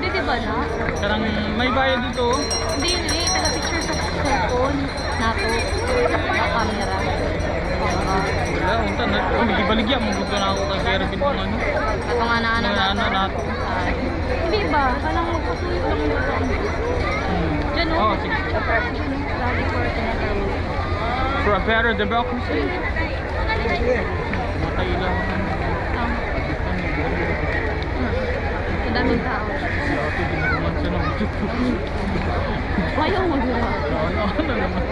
Pwede diba na? Karang may bayad dito. Hindi yun eh. Taga-picture sa cellphone. Nato. Na camera. Wala, unta na. Baligya mo gusto na ako kasi Ervin kung ano. Ito nga na nato. Hindi ba? Parang magpasulit lang mo. Diyan o. Oo, sige. Lagi for For a better democracy. Matay lang. Madaming tao. Dati din naman siya ng Ayaw mo dito. Ano naman?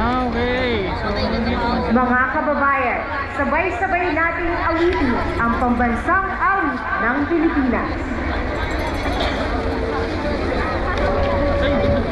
Okay. So, nandito na siya. Mga kababayan, sabay-sabay nating awitin ang pambansang awit ng Pilipinas. Ay, ganda.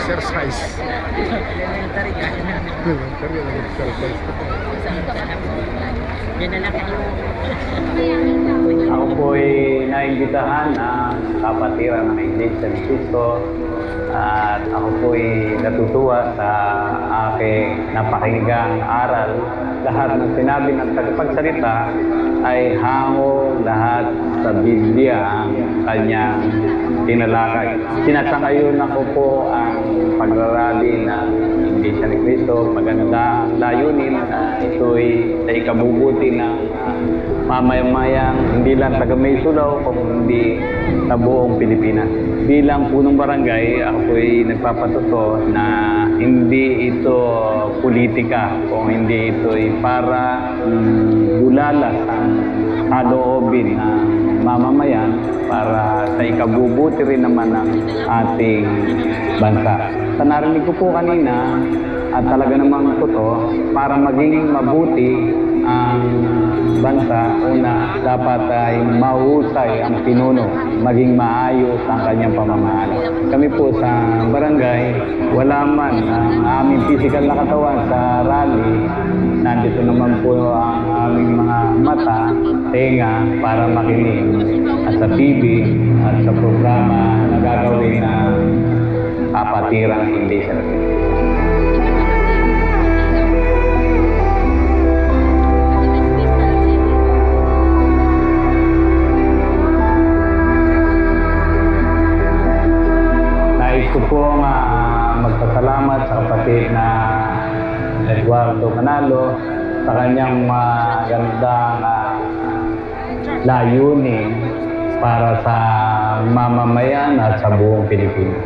Exercise. Elementary lang exercise. Ako po'y naimbitahan ng kapatiran ng Iglesia ni Cristo at ako po'y natutuwa sa aking napakinggang aral. Lahat ng sinabi ng tagapagsalita ay hango lahat sa Biblia ang kanyang tinalakay. Sinasangayon ako po ang pagrarally ng Iglesia ni Cristo. Maganda layunin na ito'y sa ikabubuti ng mamamayang hindi lang taga Maysulao kung hindi sa buong Pilipinas. Bilang punong barangay, ako po'y nagpapatuto na hindi ito politika kung hindi ito'y para bulalas ang kaloobin ng mamamayan para sa ikabubuti rin naman ng ating bansa. Sa narinig ko po kanina, at talaga namang totoo, para maging mabuti ang bansa, una, dapat ay mahusay ang pinuno, maging maayos ang kanyang pamamahala. Kami po sa barangay, wala man ang aming physical na katawan sa rally, nandito naman po ang aming mga mata, tenga, para makinig at sa TV at sa programa na gagawin ng kapatirang Iglesia. Nais ko po magpasalamat sa kapatid na Eduardo Manalo sa kanyang magandang layunin para sa mamamayan at sa buong Pilipinas.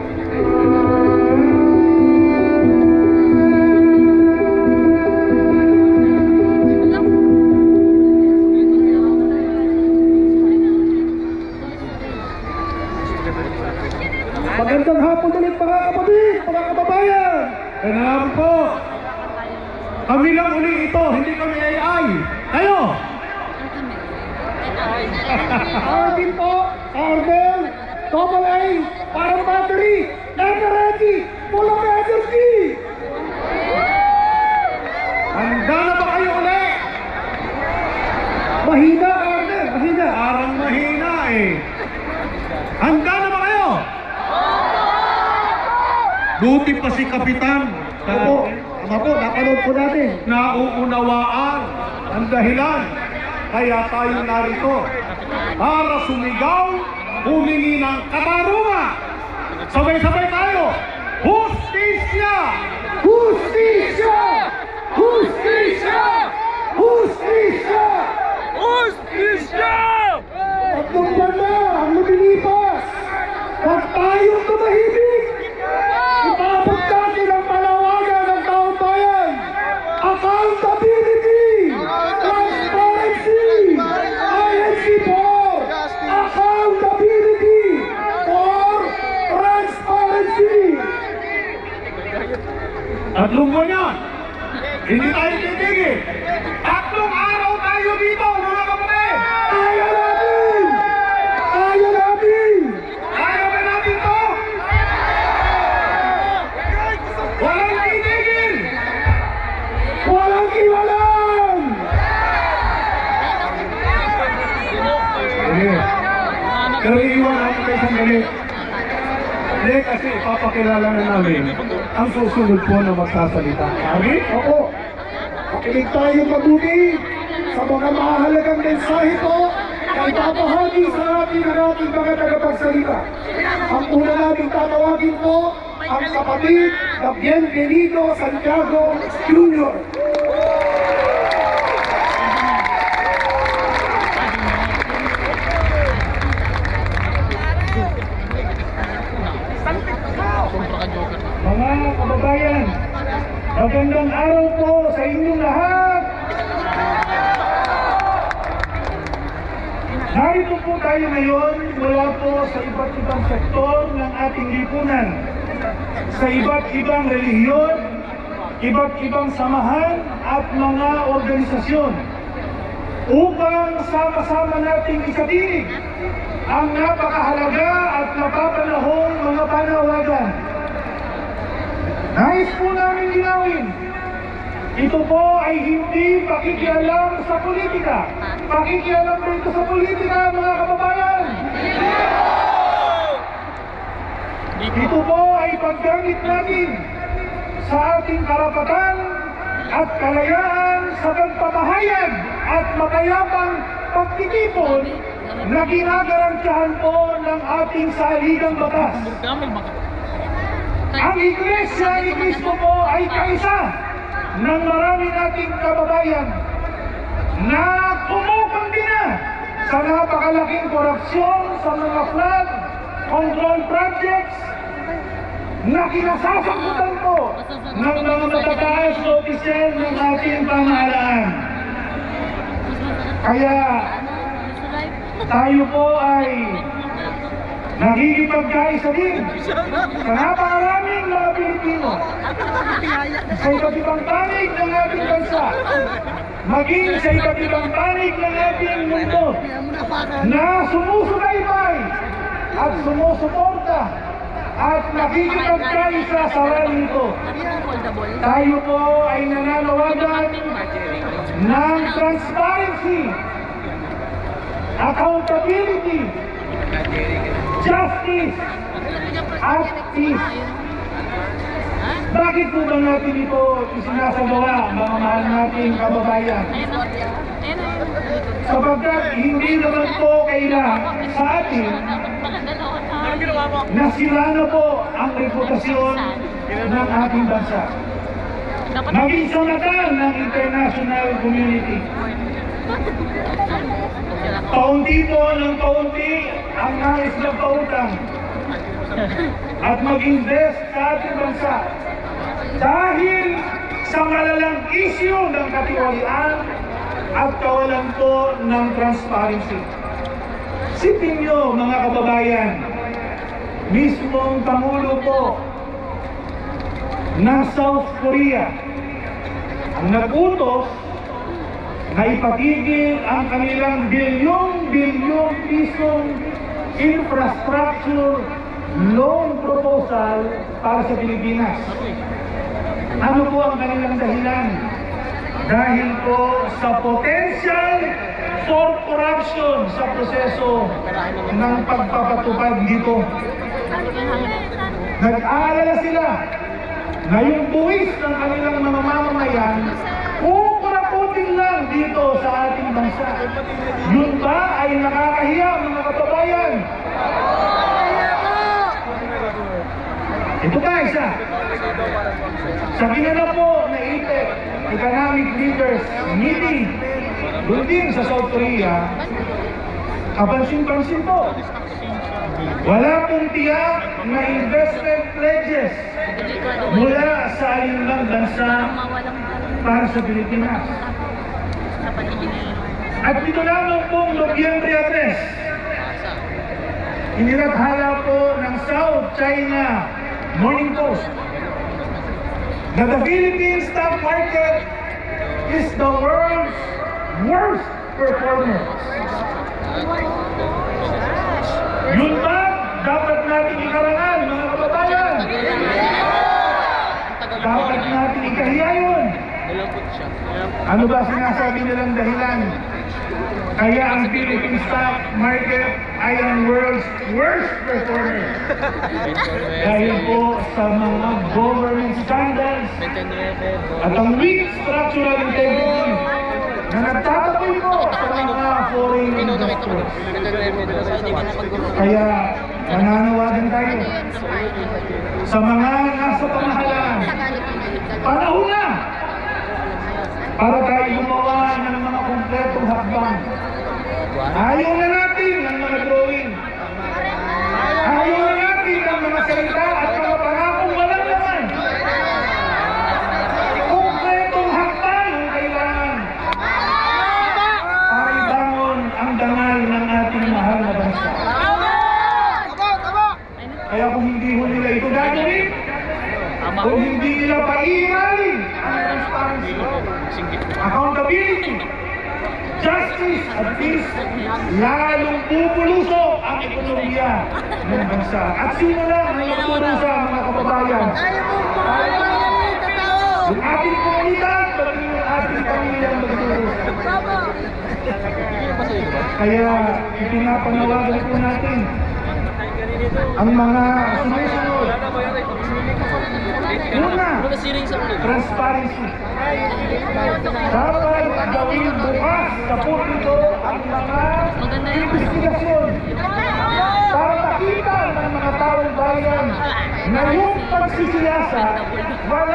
Magandang hapon ulit mga kapatid, mga kababayan. Kaya naman po, kami lang uli ito, hindi kami AI. Kayo! Arvin po, Arvel, double A, parang battery, ever ready, full of energy. Handa na ba kayo ulit? Mahina, Arvel, mahina. Parang mahina eh. Handa na ba kayo? Buti pa si Kapitan. Opo, napanood po natin. Nauunawaan ang dahilan. Kaya tayo narito para sumigaw, humingi ng katarungan. Sabay-sabay tayo. Hustisya! Hustisya! Hustisya! Hustisya! Hustisya! Tatlong buwan na ang lumilipas. Huwag tayong tumahimik. Ipapag natin ang palawagan ng taong bayan. Accountability! Transparency! INC4! Accountability! For transparency! Tatlong buwan yan. Hindi tayo titigil. Tatlong araw tayo dito, mga kapatid! Kaya natin! Kaya natin! Kaya ba natin to? Walang titigil! Walang iwanan! Sige. Pero iwan natin kayo sandali. Hindi, kasi ipapakilala na namin ang susunod po na magsasalita. Sabi? Opo. Makinig tayo mabuti sa mga mahalagang mensahe po na ipapahagi sa ating mga tagapagsalita. Ang una natin tatawagin po ang kapatid na Bienvenido Santiago Jr. Mga kababayan, magandang araw po sa inyong lahat. Narito po tayo ngayon mula po sa iba't ibang sektor ng ating lipunan, sa iba't ibang relihiyon, iba't ibang samahan at mga organisasyon upang sama-sama nating ikatinig ang napakahalaga at napapanahong mga panawagan. Nais po namin linawin, ito po ay hindi pakikialam sa politika. Pakikialam dito sa politika, mga kababayan. Ito po ay paggamit natin sa ating karapatan at kalayaan sa pagpapahayag at makayapang pagtitipon na ginagarantiyahan po ng ating saligang batas. Ang Iglesia ni Cristo po ay kaisa ng marami nating kababayan na kumukundi sa napakalaking korupsyon sa mga flood control projects na kinasasangkutan po ng mga matataas na opisyal ng ating pamahalaan. Kaya tayo po ay nagigipagkaisa din sa napakaraming mga Pilipino sa iba't ibang panig ng ating bansa, maging sa iba't ibang panig ng ating mundo na sumusubaybay at sumusuporta at nakikipagkaisa sa rally ito. Tayo po ay nananawagan ng transparency, accountability, justice, at peace. Bakit po ba natin ito isinasagawa, mga mahal nating kababayan? Sapagkat hindi naman po kailangan sa atin na sila na po ang reputasyon ng ating bansa. Maging sa mata ng international community. Paunti po ng paunti ang nais na pautang at mag-invest sa ating bansa dahil sa malalang issue ng katiwalian at kawalan po ng transparency. Sipin nyo, mga kababayan, mismong Pangulo po ng South Korea ang nag-utos na ipatigil ang kanilang bilyong-bilyong pisong infrastructure loan proposal para sa Pilipinas. Ano po ang kanilang dahilan? Dahil po sa potential for corruption sa proseso ng pagpapatupad dito. Nag-aalala sila na yung buwis ng kanilang mga mamamayan kukuraputin lang dito sa ating bansa. Yun ba ay nakakahiya, mga kababayan? Ito pa isa. Sa ginanap po na IPEC, Economic Leaders Meeting, doon din sa South Korea, kapansin-pansin po. Wala pong tiyak na investment pledges mula sa alinlang bansa para sa Pilipinas. At dito lamang pong Nobyembre 3, inilathala po ng South China Morning Post na the Philippine stock market is the world's worst performer. Yun ba dapat natin ikarangan, mga kababayan? Dapat natin ikahiya yun. Ano ba sinasabi nilang dahilan? Kaya ang Philippine stock market ay ang world's worst performer. Dahil po sa mga government scandals at ang weak structural integrity na nagtataboy po sa mga foreign investors. Kaya nananawagan tayo sa mga nasa pamahalaan. Panahon na para tayo gumawa ng mga kompletong hakbang. Ayaw na natin ng mga drawing. Ayaw na natin ng mga salita at mga pangakong walang laman. Kompletong hakbang ang kailangan para ibangon ang dangal ng ating mahal na bansa. Kaya kung hindi ho nila ito gagawin, kung hindi nila paiiralin ang transparency, accountability, justice at peace, lalong pupulusok ang ekonomiya ng bansa. At sino lang ang nagpurusa, mga kababayan? Yung ating komunidad, pati yung ating pamilyang magpurusa. Kaya ipinapanawagan po natin ang mga sumusunod. Una, transparency. Dapat gawin bukas sa publiko ang mga investigasyon para makita ng mga taong bayan na yung pagsisiyasa wala